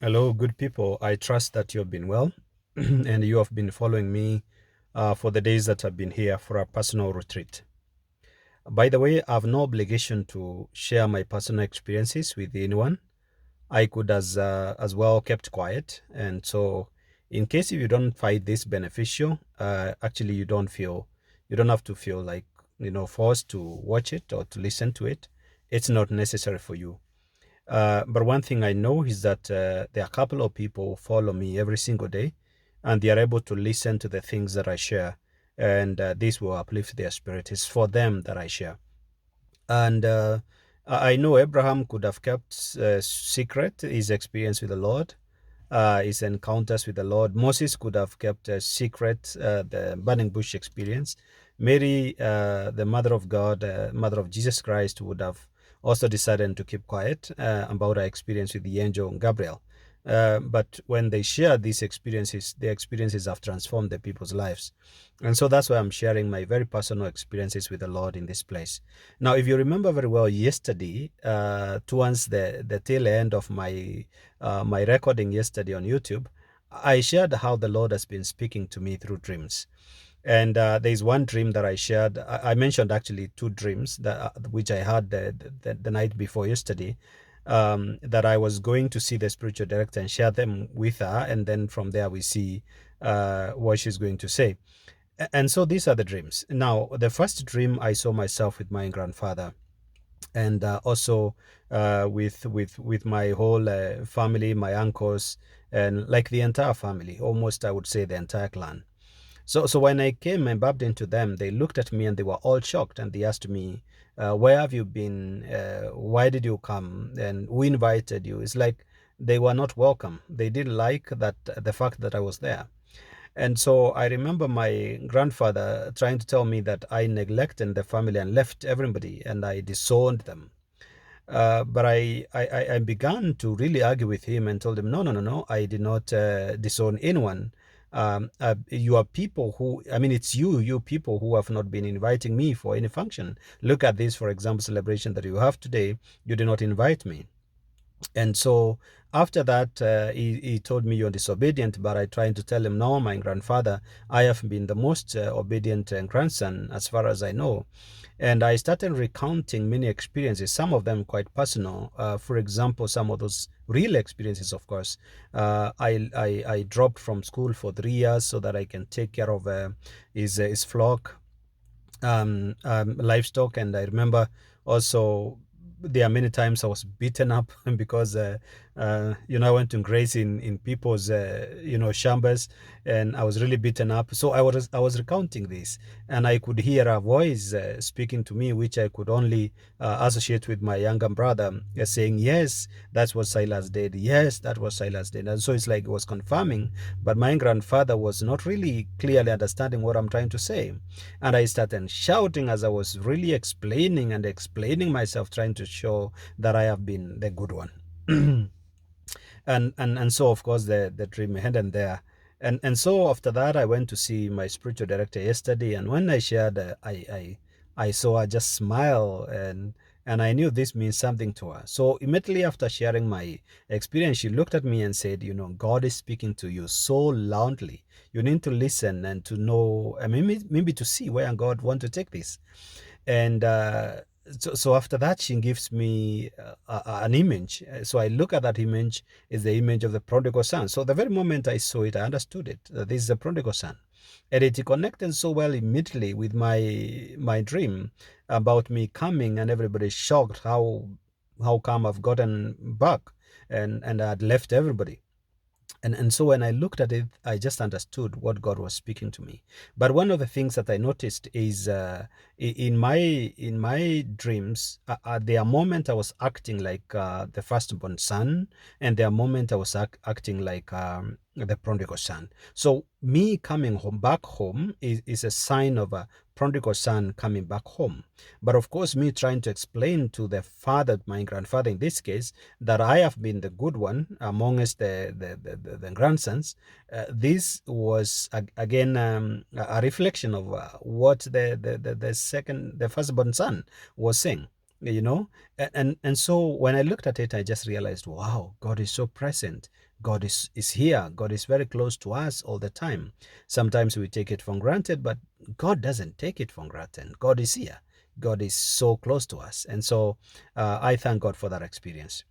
Hello, good people. I trust that you have been well and you have been following me for the days that I've been here for a personal retreat. By the way, I have no obligation to share my personal experiences with anyone. I could as well kept quiet. And so, in case if you don't find this beneficial, actually you don't have to feel like forced to watch it or to listen to it. It's not necessary for you. But one thing I know is that there are a couple of people who follow me every single day, and they are able to listen to the things that I share, and this will uplift their spirit. It's for them that I share. And I know Abraham could have kept secret his experience with the Lord, his encounters with the Lord. Moses could have kept a secret the burning bush experience. Mary, the mother of God, mother of Jesus Christ, would have also decided to keep quiet about her experience with the angel Gabriel. But when they share these experiences, their experiences have transformed the people's lives. And so that's why I'm sharing my very personal experiences with the Lord in this place. Now, if you remember very well, yesterday, towards the tail end of my recording yesterday on YouTube, I shared how the Lord has been speaking to me through dreams. And there's one dream that I shared. I mentioned actually two dreams which I had the night before yesterday. That I was going to see the spiritual director and share them with her, and then from there we see what she's going to say. And so these are the dreams. Now, the first dream, I saw myself with my grandfather, and also with my whole family, my uncles, and like the entire family, almost I would say the entire clan. So when I came and bumped into them, they looked at me and they were all shocked, and they asked me, "Where have you been? Why did you come? And who invited you?" It's like they were not welcome. They didn't like that the fact that I was there. And so I remember my grandfather trying to tell me that I neglected the family and left everybody and I disowned them. But I began to really argue with him and told him, no, no, no, no, I did not disown anyone. You are people who, I mean, it's you people who have not been inviting me for any function. Look at this, for example, celebration that you have today. You did not invite me. And so after that, he told me you're disobedient, but I tried to tell him, no, my grandfather, I have been the most obedient grandson as far as I know. And I started recounting many experiences, some of them quite personal. For example, some of those real experiences, of course. I dropped from school for 3 years so that I can take care of his flock, livestock. And I remember also there are many times I was beaten up because I went to graze in people's chambers, and I was really beaten up. So I was recounting this, and I could hear a voice speaking to me, which I could only associate with my younger brother, saying, "Yes, that's what Silas did. Yes, that was Silas did." And so it's like it was confirming, but my grandfather was not really clearly understanding what I'm trying to say. And I started shouting as I was really explaining and explaining myself, trying to show that I have been the good one. And so of course the dream ended there. And so after that I went to see my spiritual director yesterday, and when I shared, I saw her just smile, and I knew this means something to her. So immediately after sharing my experience, she looked at me and said, God is speaking to you so loudly. You need to listen and to know, I mean, maybe to see where God want to take this. And so after that, she gives me an image. So I look at that image. Is the image of the prodigal son. So the very moment I saw it, I understood it. This is the prodigal son, and it connected so well immediately with my dream about me coming, and everybody shocked how come I've gotten back, and I had left everybody. And so when I looked at it, I just understood what God was speaking to me. But one of the things that I noticed is in my dreams, there are moments I was acting like the firstborn son, and there are moments I was acting like the prodigal son. So me coming home back home is a sign of a prodigal son coming back home. But of course, me trying to explain to the father, my grandfather in this case, that I have been the good one amongst the grandsons. This was again a reflection of what the firstborn son was saying. you know. And so when I looked at it, I just realized, wow, God is so present. God is here. God is very close to us all the time. Sometimes we take it for granted, but God doesn't take it for granted. God is here. God is so close to us. And so I thank God for that experience.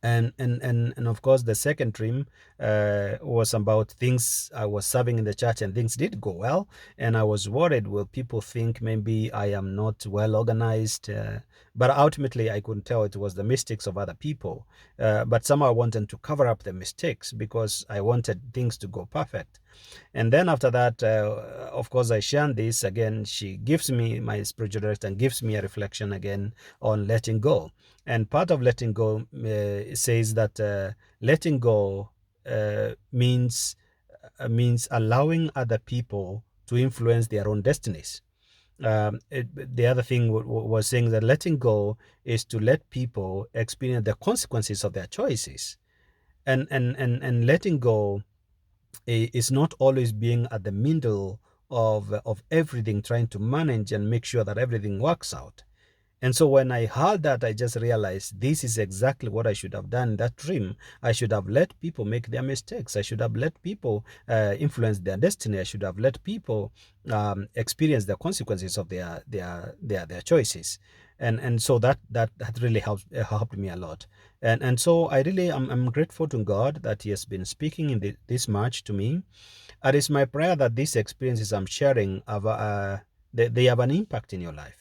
And of course, the second dream was about things. I was serving in the church and things did go well, and I was worried, will people think maybe I am not well organized? But ultimately I couldn't tell it was the mistakes of other people. But somehow I wanted to cover up the mistakes because I wanted things to go perfect. And then after that, of course, I share this again. She gives me, my spiritual director, and gives me a reflection again on letting go. And part of letting go says that letting go means allowing other people to influence their own destinies. The other thing was saying that letting go is to let people experience the consequences of their choices, and letting go is not always being at the middle of everything, trying to manage and make sure that everything works out. And so when I heard that, I just realized this is exactly what I should have done in that dream. I should have let people make their mistakes. I should have let people influence their destiny. I should have let people experience the consequences of their choices. And so that really helped me a lot. And so I really I'm grateful to God that He has been speaking in this much to me. And it's my prayer that these experiences I'm sharing they have an impact in your life.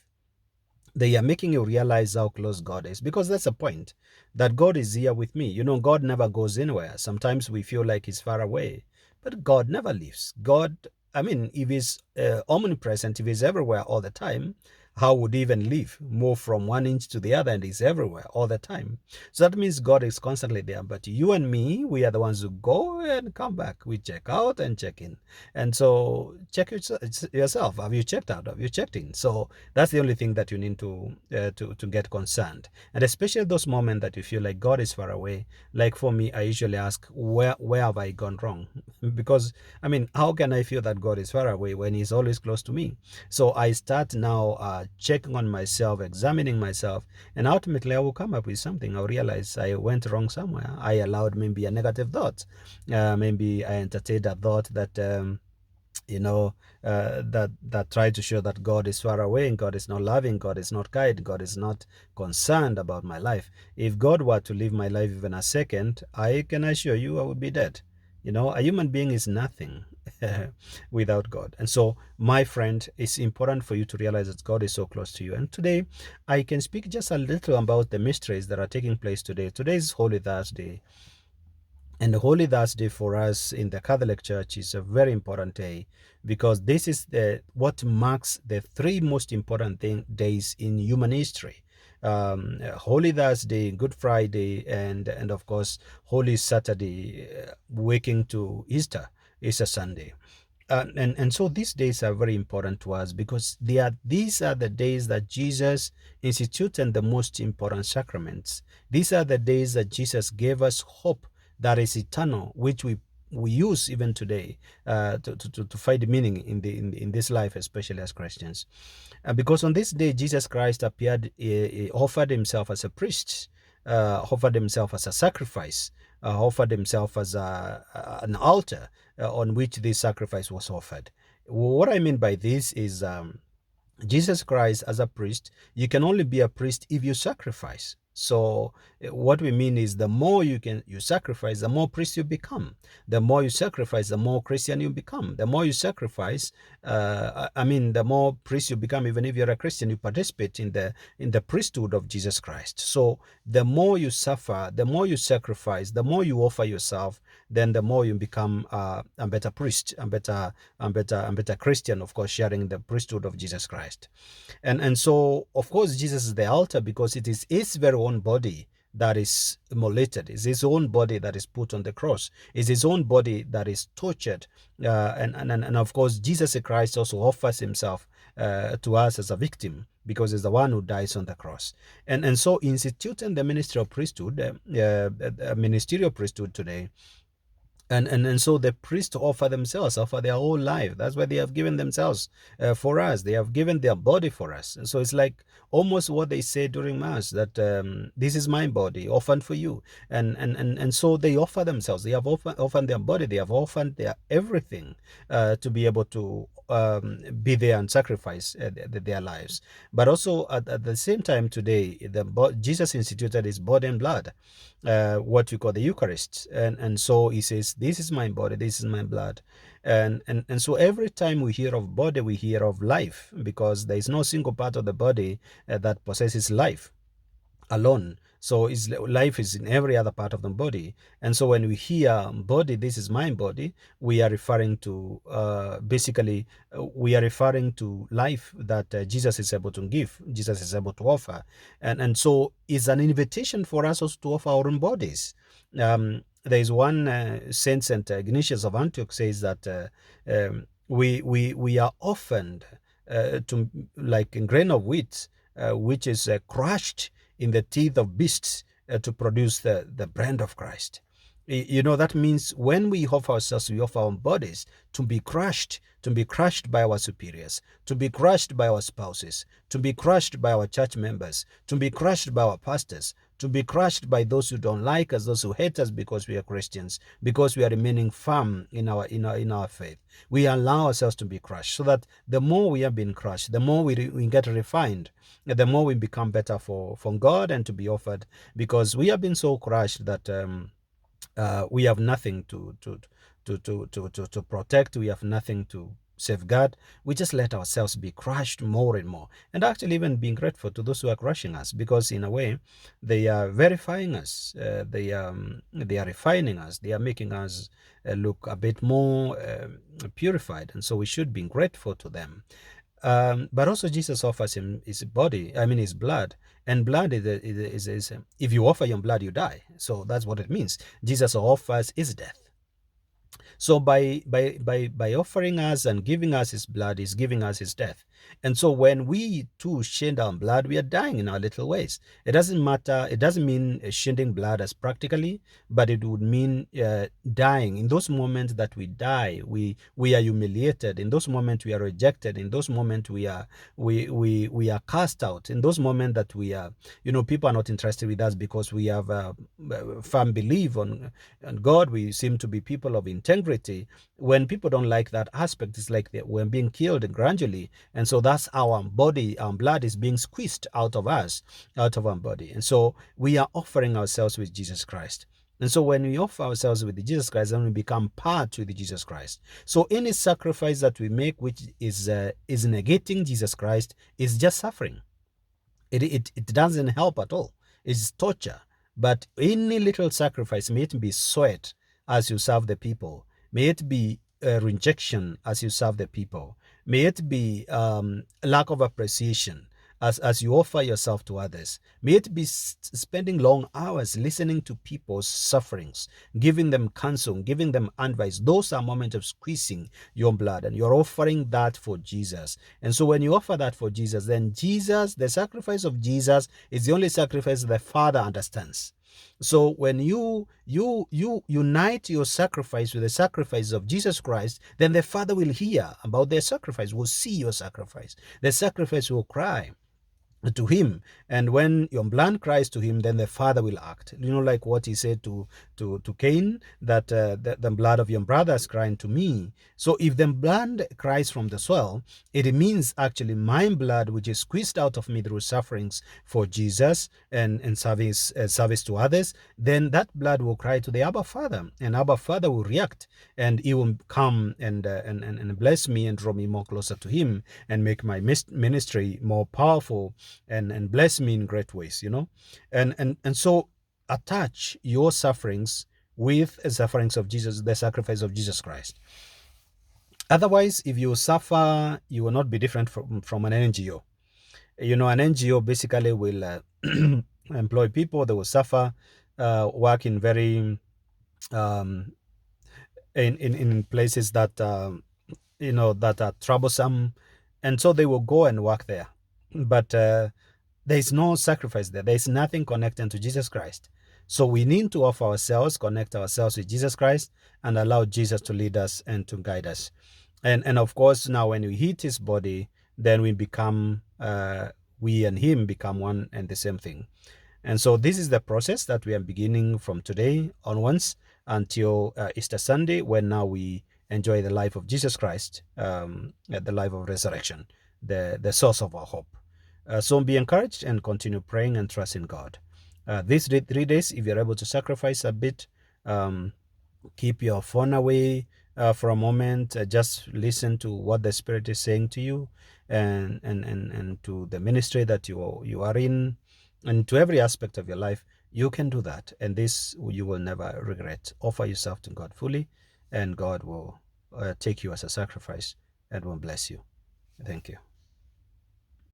They are making you realize how close God is, because that's the point, that God is here with me. You know, God never goes anywhere. Sometimes we feel like He's far away, but God never leaves. God, I mean, if He's omnipresent, if He's everywhere all the time, how would He even live? Move from one inch to the other and He's everywhere all the time. So that means God is constantly there. But you and me, we are the ones who go and come back. We check out and check in. And so check yourself. Have you checked out? Have you checked in? So that's the only thing that you need to get concerned. And especially those moments that you feel like God is far away. Like for me, I usually ask, where have I gone wrong? Because I mean, how can I feel that God is far away when He's always close to me? So I start now checking on myself, examining myself, and ultimately I will come up with something. I'll realize I went wrong somewhere. I allowed maybe a negative thought. Maybe I entertained a thought that you know, that try to show that God is far away and God is not loving, God is not kind, God is not concerned about my life. If God were to leave my life even a second, I can assure you I would be dead. You know, a human being is nothing without God. And so, my friend, it's important for you to realize that God is so close to you. And today, I can speak just a little about the mysteries that are taking place today. Today is Holy Thursday. And the Holy Thursday for us in the Catholic Church is a very important day, because this is what marks the three most important days in human history. Holy Thursday, Good Friday, and of course Holy Saturday, waking to Easter Sunday. And so these days are very important to us, because these are the days that Jesus instituted the most important sacraments. These are the days that Jesus gave us hope that is eternal, which we use even today to find meaning in this life, especially as Christians. Because on this day, Jesus Christ appeared, he offered Himself as a priest, offered Himself as a sacrifice, offered Himself as an altar on which this sacrifice was offered. What I mean by this is Jesus Christ as a priest, you can only be a priest if you sacrifice. So what we mean is, the more you sacrifice, the more priest you become. The more you sacrifice, the more Christian you become. The more you sacrifice, I mean, the more priest you become. Even if you're a Christian, you participate in the priesthood of Jesus Christ. So the more you suffer, the more you sacrifice, the more you offer yourself, then the more you become a better priest, a better Christian, of course, sharing the priesthood of Jesus Christ. And so, of course, Jesus is the altar, because it is His very own body that is immolated. It's His own body that is put on the cross. It's His own body that is tortured. And of course, Jesus Christ also offers Himself to us as a victim, because He's the one who dies on the cross. And so, instituting the ministry of priesthood, ministerial priesthood today, And so the priests offer themselves, offer their whole life. That's why they have given themselves for us. They have given their body for us. And so it's like almost what they say during mass, that this is my body offered for you. And so they offer themselves. They have offered their body. They have offered their everything to be able to be there and sacrifice their lives. But also at the same time today, Jesus instituted his body and blood, what we call the Eucharist. And so he says, this is my body, this is my blood. And so every time we hear of body, we hear of life, because there is no single part of the body that possesses life alone. So life is in every other part of the body. And so when we hear body, this is my body, we are referring to we are referring to life that Jesus is able to give, Jesus is able to offer. And so it's an invitation for us also to offer our own bodies. There is one Saint Ignatius of Antioch says that we are offered to like a grain of wheat, which is crushed in the teeth of beasts to produce the brand of Christ. You know, that means when we offer ourselves, we offer our bodies to be crushed by our superiors, to be crushed by our spouses, to be crushed by our church members, to be crushed by our pastors, to be crushed by those who don't like us, those who hate us because we are Christians, because we are remaining firm in our faith. We allow ourselves to be crushed, so that the more we have been crushed, the more we get refined, the more we become better for God and to be offered, because we have been so crushed that we have nothing to protect. We have nothing to safeguard. We just let ourselves be crushed more and more, and actually even being grateful to those who are crushing us, because in a way they are verifying us, they are refining us, they are making us look a bit more purified, and so we should be grateful to them. But also Jesus offers him his body, I mean his blood. And blood is if you offer your blood, you die. So that's what it means. Jesus offers his death. So by offering us and giving us his blood, he's giving us his death. And so when we too shed our blood, we are dying in our little ways. It doesn't matter. It doesn't mean shedding blood as practically, but it would mean dying. In those moments that we die, we are humiliated. In those moments we are rejected. In those moments we are cast out. In those moments that we are, people are not interested with us because we have a firm belief on God. We seem to be people of integrity. When people don't like that aspect, it's like we're being killed gradually. And so that's our body, our blood is being squeezed out of us, out of our body. And so we are offering ourselves with Jesus Christ. And so when we offer ourselves with Jesus Christ, then we become part with Jesus Christ. So any sacrifice that we make, which is negating Jesus Christ, is just suffering. It doesn't help at all. It's torture. But any little sacrifice, may it be sweat as you serve the people, may it be rejection as you serve the people, may it be lack of appreciation as you offer yourself to others, may it be spending long hours listening to people's sufferings, giving them counsel, giving them advice. Those are moments of squeezing your blood, and you're offering that for Jesus. And so when you offer that for Jesus, then Jesus, the sacrifice of Jesus, is the only sacrifice the Father understands. So when you unite your sacrifice with the sacrifice of Jesus Christ, then the Father will hear about their sacrifice, will see your sacrifice. The sacrifice will cry to him, and when your blood cries to him, then the Father will act. Like what he said to Cain, that the blood of your brother is crying to me. So if the blood cries from the soil, it means actually my blood, which is squeezed out of me through sufferings for Jesus and service to others, then that blood will cry to the Abba Father, and Abba Father will react, and he will come and bless me and draw me more closer to him, and make my ministry more powerful, and bless me in great ways, and so attach your sufferings with the sufferings of Jesus, the sacrifice of Jesus Christ. Otherwise, if you suffer, you will not be different from an NGO. An NGO basically will employ people. They will suffer, work in very in places that that are troublesome, and so they will go and work there. But there is no sacrifice there. There is nothing connected to Jesus Christ. So we need to offer ourselves, connect ourselves with Jesus Christ, and allow Jesus to lead us and to guide us. And of course, now when we hit his body, then we become, we and him become one and the same thing. And so this is the process that we are beginning from today onwards until Easter Sunday, when now we enjoy the life of Jesus Christ, the life of resurrection, the source of our hope. So be encouraged and continue praying and trusting God. These 3 days, if you're able to sacrifice a bit, um, keep your phone away for a moment. Just listen to what the Spirit is saying to you, and to the ministry that you are in, and to every aspect of your life. You can do that, and this you will never regret. Offer yourself to God fully, and God will take you as a sacrifice and will bless you. Thank you.